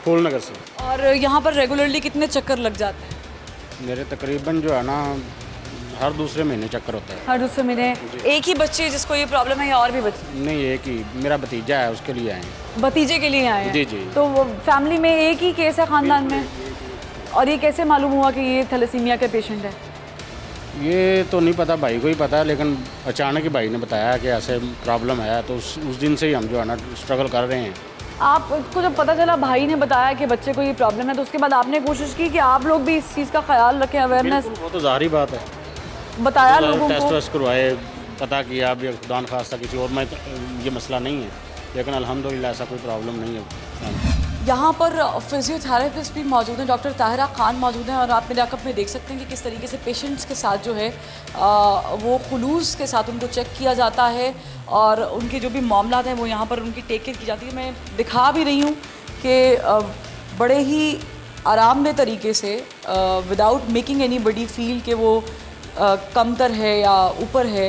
फूलनगर से। और यहाँ पर रेगुलरली कितने चक्कर लग जाते हैं? मेरे तकरीबन जो है ना हर दूसरे महीने चक्कर होता है। हर दूसरे महीने? एक ही बच्चे जिसको ये प्रॉब्लम है या और भी बच्चे? नहीं, एक ही, मेरा भतीजा है, उसके लिए आए हैं। भतीजे के लिए आए हैं? जी जी। तो वो फैमिली में एक ही केस है ख़ानदान में? और ये कैसे मालूम हुआ कि ये थैलेसीमिया के पेशेंट है? ये तो नहीं पता, भाई को ही पता है, लेकिन अचानक ही भाई ने बताया कि ऐसे प्रॉब्लम है, तो उस दिन से ही हम जो है ना स्ट्रगल कर रहे हैं। आपको जब पता चला, भाई ने बताया कि बच्चे को ये प्रॉब्लम है, तो उसके बाद आपने कोशिश की कि आप लोग भी इस चीज़ का ख्याल रखें, अवेयरनेस? वो तो ज़ाहिर बात है, बताया लोगों को, टेस्ट करवाए, पता किया। अब खुदा न खास्ता किसी और में ये मसला नहीं है, लेकिन अल्हम्दुलिल्लाह ऐसा कोई प्रॉब्लम नहीं है। यहाँ पर फिजियोथेरेपिस्ट भी मौजूद हैं, डॉक्टर ताहिरा खान मौजूद हैं, और आप मेरे अकब में देख सकते हैं कि किस तरीके से पेशेंट्स के साथ जो है वो खुलूस के साथ उनको चेक किया जाता है और उनके जो भी मामला हैं वो यहाँ पर उनकी टेक केयर की जाती है। मैं दिखा भी रही हूँ कि बड़े ही आरामदेह तरीके से विदाउट मेकिंग एनी बडी फील कि वो कमतर है या ऊपर है,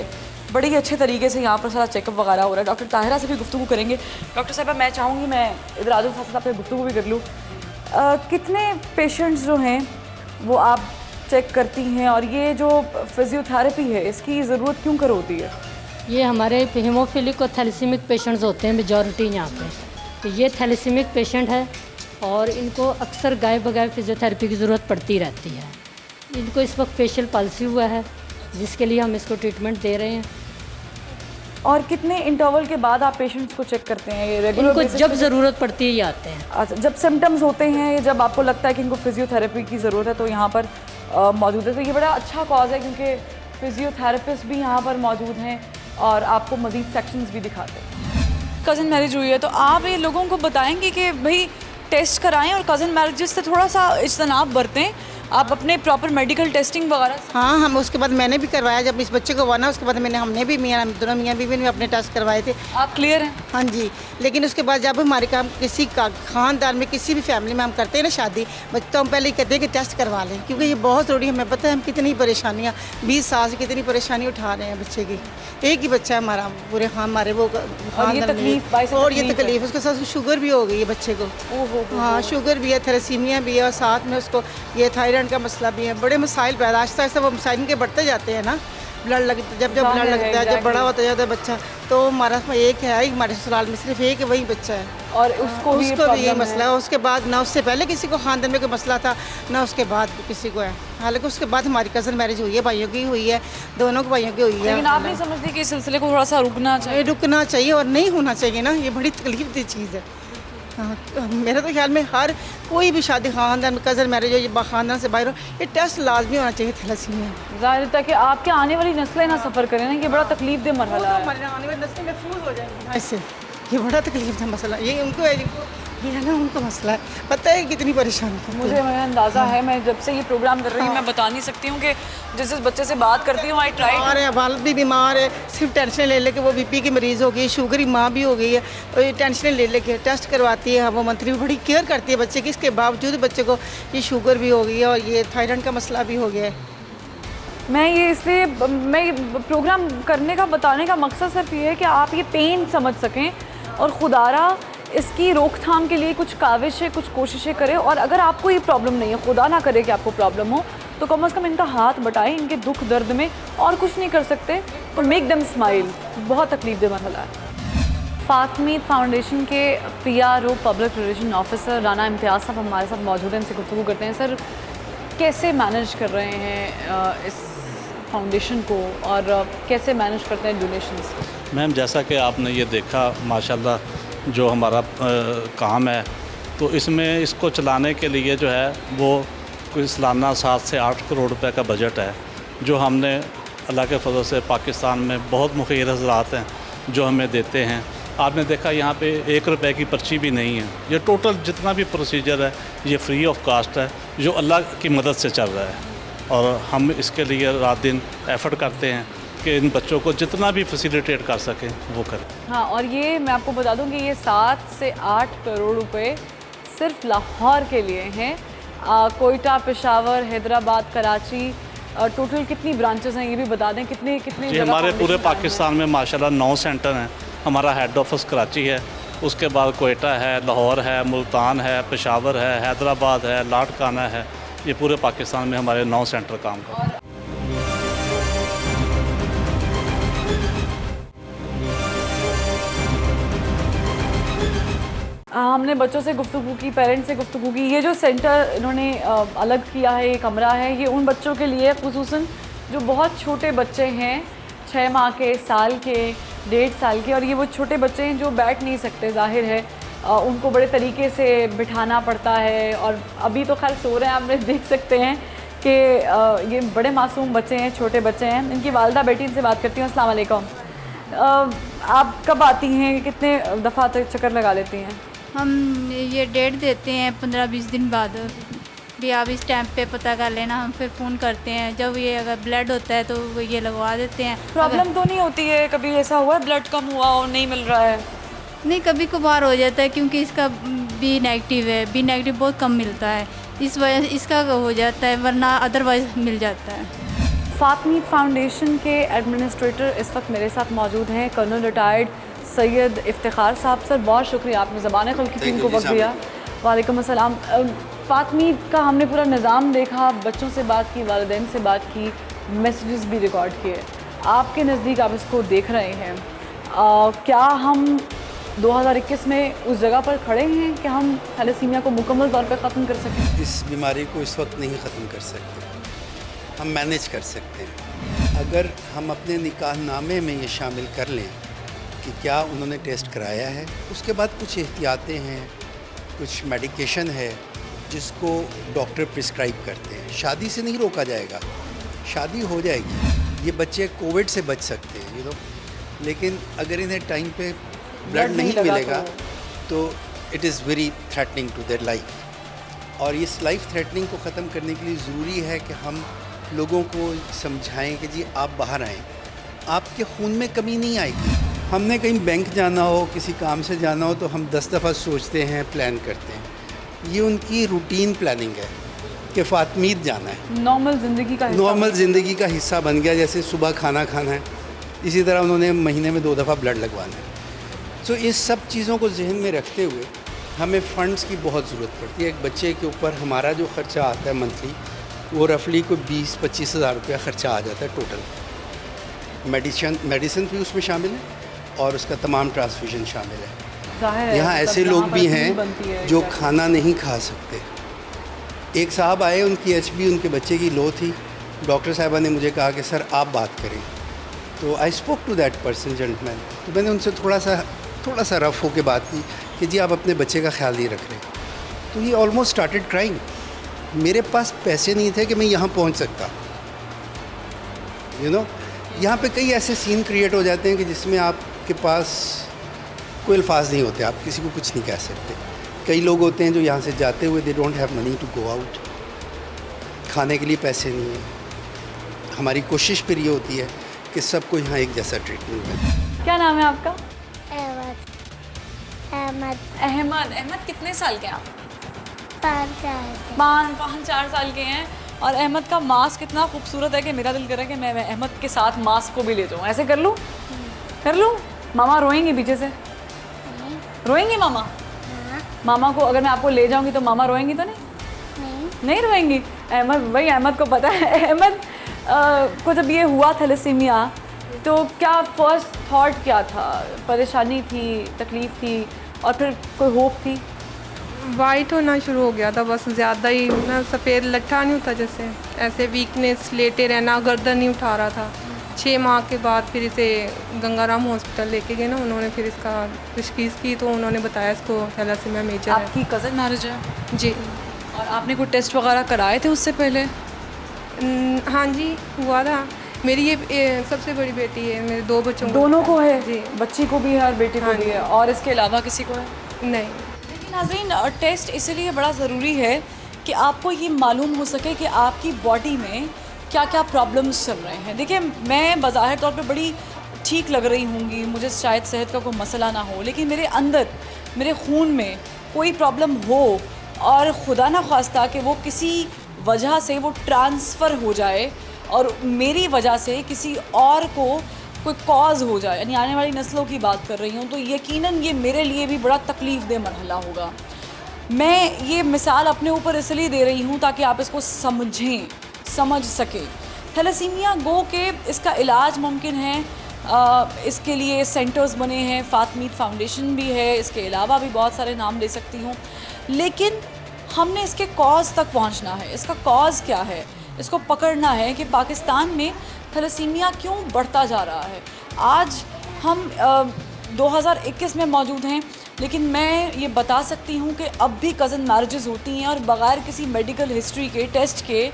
बड़े ही अच्छे तरीके से यहाँ पर सारा चेकअप वगैरह हो रहा है। डॉक्टर ताहिरा से भी गुफ्तगू करेंगे। डॉक्टर साहबा, मैं चाहूँगी मैं इधर आजू साथ साथ गुफ्तगू भी कर लूँ। कितने पेशेंट्स जो हैं वो आप चेक करती हैं, और ये जो फिजियोथेरेपी है इसकी ज़रूरत क्यों कर होती है? ये हमारे हीमोफिलिक और थैलेसीमिक पेशेंट्स होते हैं मेजॉरिटी यहाँ पे। तो ये थैलेसीमिक पेशेंट है और इनको अक्सर गायब बगायब फिजियोथेरेपी की ज़रूरत पड़ती रहती है। इनको इस वक्त फेशियल पल्सी हुआ है, जिसके लिए हम इसको ट्रीटमेंट दे रहे हैं। और कितने इंटरवल के बाद आप पेशेंट्स को चेक करते हैं? ये रेगुलर इनको जब ज़रूरत पड़ती है ये आते हैं। अच्छा, जब सिम्टम्स होते हैं, जब आपको लगता है कि इनको फिजियोथेरेपी की ज़रूरत है तो यहाँ पर मौजूद है। तो ये बड़ा अच्छा कॉज है क्योंकि फिजियोथेरेपिस्ट भी यहाँ पर मौजूद हैं और आपको मज़ीद सेक्शंस भी दिखाते हैं। कज़न मैरिज हुई है तो आप ये लोगों को बताएंगे कि भाई टेस्ट कराएं और कज़न मैरिजेस से थोड़ा सा इज्तनाब बरतें, आप अपने प्रॉपर मेडिकल टेस्टिंग वगैरह? हाँ, हम उसके बाद मैंने भी करवाया, जब इस बच्चे को हुआ ना उसके बाद हमने भी दोनों मियाँ बीवी ने अपने टेस्ट करवाए थे। आप क्लियर हैं? हाँ जी। लेकिन उसके बाद जब हमारे काम किसी का खानदान में किसी भी फैमिली में हम करते हैं ना शादी, तो हम पहले ही कहते हैं कि टेस्ट करवा लें, क्योंकि ये बहुत ज़रूरी है। हमें पता है हम कितनी परेशानियाँ 20 साल से कितनी परेशानी उठा रहे हैं बच्चे की। एक ही बच्चा है हमारा पूरे हमारे वो और ये तकलीफ उसके साथ शुगर भी हो गई है बच्चे को। हाँ, शुगर भी है, थैलेसीमिया भी है, और साथ में उसको ये थायराइड का मसला भी है। बड़े मसाइल पैदा, आहिस्ता आहिस्ता वो मसाइल के बढ़ते जाते हैं ना। ब्लड लगता जब ब्लड लगता है, जब बड़ा होता जाता है बच्चा, तो हमारा एक है, हमारे ससुराल में सिर्फ एक वही बच्चा है और उसको भी ये मसला है। उसके बाद ना उससे पहले किसी को खानदान में कोई मसला था, ना उसके बाद किसी को है। हालांकि उसके बाद हमारी कज़न मैरिज हुई है, भाइयों की हुई है, दोनों के भाइयों की हुई है। लेकिन आप नहीं समझती कि इस सिलसिले को थोड़ा सा रुकना चाहिए और नहीं होना चाहिए ना, ये बड़ी तकलीफ दी चीज़ है। हाँ, मेरे तो ख्याल में हर कोई भी शादी खानदान में कज़न मैरिज हो या खानदान से बाहर हो, ये टेस्ट लाजमी होना चाहिए थैलेसीमिया। ज़ाहिर है कि आपके आने वाली नस्लें ना सफ़र करें ना, ये बड़ा तकलीफ दे मरहला है। हमारे आने वाली नस्लें महफूज हो जाएंगी इससे, ये बड़ा तकलीफ का मसला ये उनको ये है ना, उनको मसला है। पता है कितनी परेशानी मुझे अंदाज़ा है। मैं जब से ये प्रोग्राम कर रही हूँ मैं बता नहीं सकती हूँ कि जिस बच्चे से बात करती हूँ, आई ट्राई। हमारे वालिद भी बीमार है, सिर्फ टेंशन ले लेके वो बीपी की मरीज़ हो गई, शुगर की माँ भी हो गई है, तो ये टेंशन ले लेके टेस्ट करवाती है। वो मंथली भी बड़ी केयर करती है बच्चे की, इसके बावजूद बच्चे को ये शुगर भी हो गई है और ये थायराइड का मसला भी हो गया है। मैं ये इसलिए मैं ये प्रोग्राम करने का बताने का मकसद सिर्फ ये है कि आप ये पेन समझ सकें और खुदारा इसकी रोकथाम के लिए कुछ काविशें, कुछ कोशिशें करें। और अगर आपको ये प्रॉब्लम नहीं है, खुदा ना करे कि आपको प्रॉब्लम हो, तो कम से कम इनका हाथ बटाएं इनके दुख दर्द में। और कुछ नहीं कर सकते तो मेक देम स्माइल। बहुत तकलीफ दे मसला है। फातमीद फाउंडेशन के PRO public relation officer Rana Imtiaz sahab हमारे साथ मौजूद हैं, इनसे गुफ्तगू करते हैं। सर, कैसे मैनेज कर रहे हैं इस फाउंडेशन को और कैसे मैनेज करते हैं डोनेशंस? मैम, जैसा कि आपने ये देखा माशाल्लाह जो हमारा काम है, तो इसमें इसको चलाने के लिए जो है वो कोई सालाना 7 से 8 करोड़ रुपए का बजट है, जो हमने अल्लाह के फजल से पाकिस्तान में बहुत मुखिर हज़रात हैं जो हमें देते हैं। आपने देखा यहाँ पे 1 रुपए की पर्ची भी नहीं है। ये टोटल जितना भी प्रोसीजर है ये फ्री ऑफ कास्ट है, जो अल्लाह की मदद से चल रहा है। और हम इसके लिए रात दिन एफ़र्ट करते हैं कि इन बच्चों को जितना भी फैसिलिटेट कर सकें वो करें। हाँ, और ये मैं आपको बता दूं कि ये 7 से 8 करोड़ रुपए सिर्फ लाहौर के लिए हैं। कोयटा, पेशावर, हैदराबाद, कराची, टोटल कितनी ब्रांचेस हैं ये भी बता दें। कितने जी, हमारे पूरे पाकिस्तान में माशाल्लाह 9 सेंटर हैं। हमारा हेड ऑफिस कराची है, उसके बाद कोयटा है, लाहौर है, मुल्तान है, पेशावर है, हैदराबाद है, लाड़काना है। ये पूरे पाकिस्तान में हमारे 9 सेंटर काम करते हैं। हमने बच्चों से गुफ्तगू की, पेरेंट्स से गुफ्तगू की। ये जो सेंटर इन्होंने अलग किया है, ये कमरा है, ये उन बच्चों के लिए खुसूसन जो बहुत छोटे बच्चे हैं, 6 माह के, साल के, 1.5 साल के। और ये वो छोटे बच्चे हैं जो बैठ नहीं सकते, जाहिर है उनको बड़े तरीके से बिठाना पड़ता है। और अभी तो खैर सो रहे हैं, आप देख सकते हैं कि ये बड़े मासूम बच्चे हैं, छोटे बच्चे हैं। इनकी वालदा बेटी, इनसे बात करती हूँ। अस्सलाम वालेकुम। आप कब आती हैं, कितने दफ़ा तक चक्कर लगा लेती हैं? हम ये डेट देते हैं 15-20 दिन बाद भी, आप इस टाइम पे पता कर लेना। हम फिर फ़ोन करते हैं, जब ये अगर ब्लड होता है तो वो ये लगवा देते हैं। प्रॉब्लम तो नहीं होती है? कभी ऐसा हुआ है ब्लड कम हुआ और नहीं मिल रहा है? नहीं, कभी कभार हो जाता है, क्योंकि इसका बी नेगेटिव है। बी नेगेटिव बहुत कम मिलता है, इस वजह से इसका हो जाता है, वरना अदरवाइज़ मिल जाता है। फातमीद फाउंडेशन के एडमिनिस्ट्रेटर इस वक्त मेरे साथ मौजूद हैं, कर्नल रिटायर्ड सैयद इफ्तिखार साहब। सर, बहुत शुक्रिया, आपने ज़बान खल्क़ की टीम को वक्त दिया। वालेकुम अस्सलाम। फातमीद का हमने पूरा निज़ाम देखा, बच्चों से बात की, वालिदैन से बात की, मैसेजेस भी रिकॉर्ड किए। आपके नज़दीक आप इसको देख रहे हैं, क्या हम 2021 में उस जगह पर खड़े हैं कि हम थैलेसीमिया को मुकम्मल तौर पर ख़त्म कर सकें? इस बीमारी को इस वक्त नहीं ख़त्म कर सकते, हम मैनेज कर सकते हैं। अगर हम अपने निकाहनामे में ये शामिल कर लें कि क्या उन्होंने टेस्ट कराया है, उसके बाद कुछ एहतियातें हैं, कुछ मेडिकेशन है जिसको डॉक्टर प्रिस्क्राइब करते हैं। शादी से नहीं रोका जाएगा, शादी हो जाएगी। ये बच्चे कोविड से बच सकते हैं, लेकिन अगर इन्हें टाइम पे ब्लड नहीं मिलेगा तो it is very threatening to their life. और इस लाइफ थ्रेटनिंग को ख़त्म करने के लिए ज़रूरी है कि हम लोगों को समझाएं कि जी आप बाहर आएँ, आपके खून में कमी नहीं आएगी। हमने कहीं बैंक जाना हो, किसी काम से जाना हो, तो हम 10 दफ़ा सोचते हैं, प्लान करते हैं। ये उनकी रूटीन प्लानिंग है कि फातमीद जाना है, नॉर्मल ज़िंदगी का हिस्सा बन गया। जैसे सुबह खाना खाना है, इसी तरह उन्होंने महीने में 2 दफ़ा ब्लड लगवाना है। तो इस सब चीज़ों को जहन में रखते हुए हमें फ़ंड्स की बहुत ज़रूरत पड़ती है। एक बच्चे के ऊपर हमारा जो ख़र्चा आता है मंथली, वो रफली को 20-25 हज़ार रुपया ख़र्चा आ जाता है टोटल। मेडिसिन भी उसमें शामिल है और उसका तमाम ट्रांसफ्यूजन शामिल है। यहाँ ऐसे लोग भी हैं जो खाना नहीं खा सकते। एक साहब आए, उनकी HB उनके बच्चे की लो थी। डॉक्टर साहिबा ने मुझे कहा कि सर आप बात करें, तो I spoke to that person, gentleman. तो मैंने उनसे थोड़ा सा रफ होकर बात की कि जी आप अपने बच्चे का ख्याल नहीं रख रहे। तो ये ऑलमोस्ट स्टार्टेड क्राइंग। मेरे पास पैसे नहीं थे कि मैं यहाँ पहुँच सकता। यहाँ पे कई ऐसे सीन क्रिएट हो जाते हैं कि जिसमें आपके पास कोई अल्फाज नहीं होते, आप किसी को कुछ नहीं कह सकते। कई लोग होते हैं जो यहाँ से जाते हुए they don't have money to go out, खाने के लिए पैसे नहीं है। हमारी कोशिश फिर ये होती है कि सबको यहाँ एक जैसा ट्रीटमेंट मिले। क्या नाम है आपका? अहमद। अहमद कितने साल के हैं आप? 5-4 5-4 साल के हैं। और अहमद का मास्क इतना खूबसूरत है कि मेरा दिल कर रहा है कि मैं अहमद के साथ मास्क को भी ले जाऊँ। ऐसे कर लूँ? कर लूँ? मामा रोएंगे पीछे से? रोएंगी मामा? मामा को अगर मैं आपको ले जाऊँगी तो मामा रोएंगी तो नहीं? नहीं रोएंगी? अहमद, वही अहमद को पता है। अहमद को जब ये हुआ थैलेसीमिया तो क्या फर्स्ट थॉट क्या था? परेशानी थी, तकलीफ़ थी और फिर कोई होप थी? वाइट होना शुरू हो गया था, बस ज़्यादा ही ना, सफ़ेद लट्ठा नहीं होता जैसे, ऐसे वीकनेस, लेटे रहना, गर्दन नहीं उठा रहा था। 6 माह के बाद फिर इसे गंगाराम हॉस्पिटल लेके गए ना, उन्होंने फिर इसका तशख़ीस की तो उन्होंने बताया इसको थैलेसीमिया मेजर है। आपकी कज़न मैरिज है? जी। और आपने कोई टेस्ट वगैरह कराए थे उससे पहले? हाँ जी, हुआ था। मेरी ये सबसे बड़ी बेटी है, मेरे 2 बच्चों दोनों को है? जी। बच्ची को भी है और बेटी को भी है, और इसके अलावा किसी को है? नहीं। लेकिन नाज़रीन, टेस्ट इसलिए बड़ा ज़रूरी है कि आपको ये मालूम हो सके कि आपकी बॉडी में क्या क्या प्रॉब्लम्स चल रहे हैं। देखिए, मैं बज़ाहिर तौर पे बड़ी ठीक लग रही होंगी, मुझे शायद सेहत का कोई मसला ना हो, लेकिन मेरे अंदर, मेरे खून में कोई प्रॉब्लम हो और खुदा ना ख्वास्ता कि वो किसी वजह से वो ट्रांसफ़र हो जाए और मेरी वजह से किसी और को कोई कॉज हो जाए, यानी आने वाली नस्लों की बात कर रही हूँ, तो यकीनन ये मेरे लिए भी बड़ा तकलीफ़देह मरहला होगा। मैं ये मिसाल अपने ऊपर इसलिए दे रही हूँ ताकि आप इसको समझें, समझ सकें। थैलेसीमिया गो के इसका इलाज मुमकिन है, इसके लिए सेंटर्स बने हैं, फ़ातिमीद फाउंडेशन भी है, इसके अलावा भी बहुत सारे नाम ले सकती हूँ, लेकिन हमने इसके कॉज तक पहुँचना है। इसका कॉज क्या है, इसको पकड़ना है कि पाकिस्तान में थैलेसीमिया क्यों बढ़ता जा रहा है। आज हम 2021 में मौजूद हैं, लेकिन मैं ये बता सकती हूँ कि अब भी कज़न मैरिजेज़ होती हैं और बग़ैर किसी मेडिकल हिस्ट्री के, टेस्ट के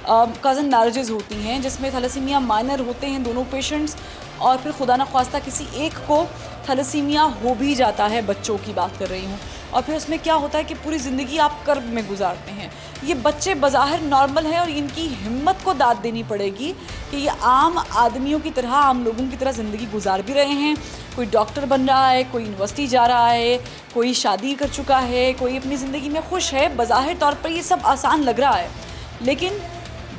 कज़न मैरिजेज़ होती हैं जिसमें थैलेसीमिया माइनर होते हैं दोनों पेशेंट्स, और फिर खुदा न ख्वास्ता किसी एक को थैलेसीमिया हो भी जाता है, बच्चों की बात कर रही हूँ, और फिर उसमें क्या होता है कि पूरी ज़िंदगी आप कर्ब में गुजारते हैं। ये बच्चे बज़ाहिर नॉर्मल हैं और इनकी हिम्मत को दाद देनी पड़ेगी कि ये आम आदमियों की तरह, आम लोगों की तरह ज़िंदगी गुजार भी रहे हैं। कोई डॉक्टर बन रहा है, कोई यूनिवर्सिटी जा रहा है, कोई शादी कर चुका है, कोई अपनी ज़िंदगी में खुश है। बज़ाहिर तौर पर ये सब आसान लग रहा है, लेकिन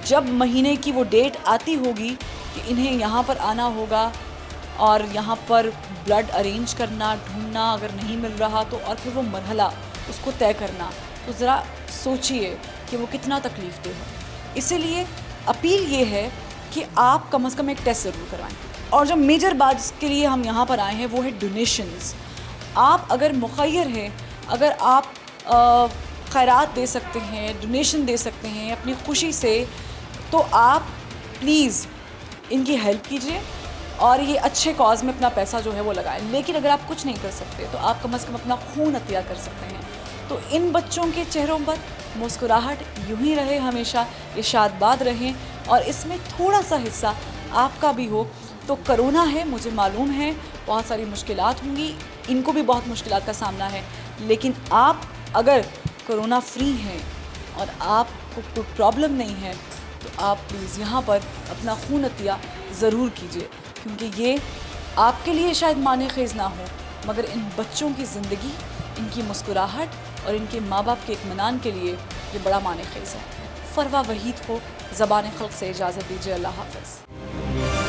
जब महीने की वो डेट आती होगी कि इन्हें यहाँ पर आना होगा और यहाँ पर ब्लड अरेंज करना, ढूंढना, अगर नहीं मिल रहा तो, और फिर वो मरहला उसको तय करना, तो ज़रा सोचिए कि वो कितना तकलीफ़देह है। इसीलिए अपील ये है कि आप कम से कम एक टेस्ट ज़रूर करवाएं। और जो मेजर बात जिसके लिए हम यहाँ पर आए हैं वो है डोनेशंस। आप अगर मुखय्यर हैं, अगर आप खैरात दे सकते हैं, डोनेशन दे सकते हैं अपनी खुशी से, तो आप प्लीज़ इनकी हेल्प कीजिए और ये अच्छे कॉज में अपना पैसा जो है वो लगाएं। लेकिन अगर आप कुछ नहीं कर सकते तो आप कम से कम अपना खून अतिया कर सकते हैं। तो इन बच्चों के चेहरों पर मुस्कुराहट यूं ही रहे, हमेशा ये शादबाद रहें, और इसमें थोड़ा सा हिस्सा आपका भी हो। तो कोरोना है, मुझे मालूम है बहुत सारी मुश्किलात होंगी, इनको भी बहुत मुश्किलात का सामना है, लेकिन आप अगर कोरोना फ्री हैं और आपको कोई प्रॉब्लम नहीं है तो आप प्लीज़ यहाँ पर अपना खून अतिया ज़रूर कीजिए, क्योंकि ये आपके लिए शायद माने ख़ेज़ ना हो, मगर इन बच्चों की ज़िंदगी, इनकी मुस्कुराहट और इनके माँ बाप के इत्मीनान के लिए ये बड़ा माने ख़ेज़ है। फरवा वहीद को ज़बान खल्क़ से इजाज़त दीजिए। अल्लाह हाफ़िज़।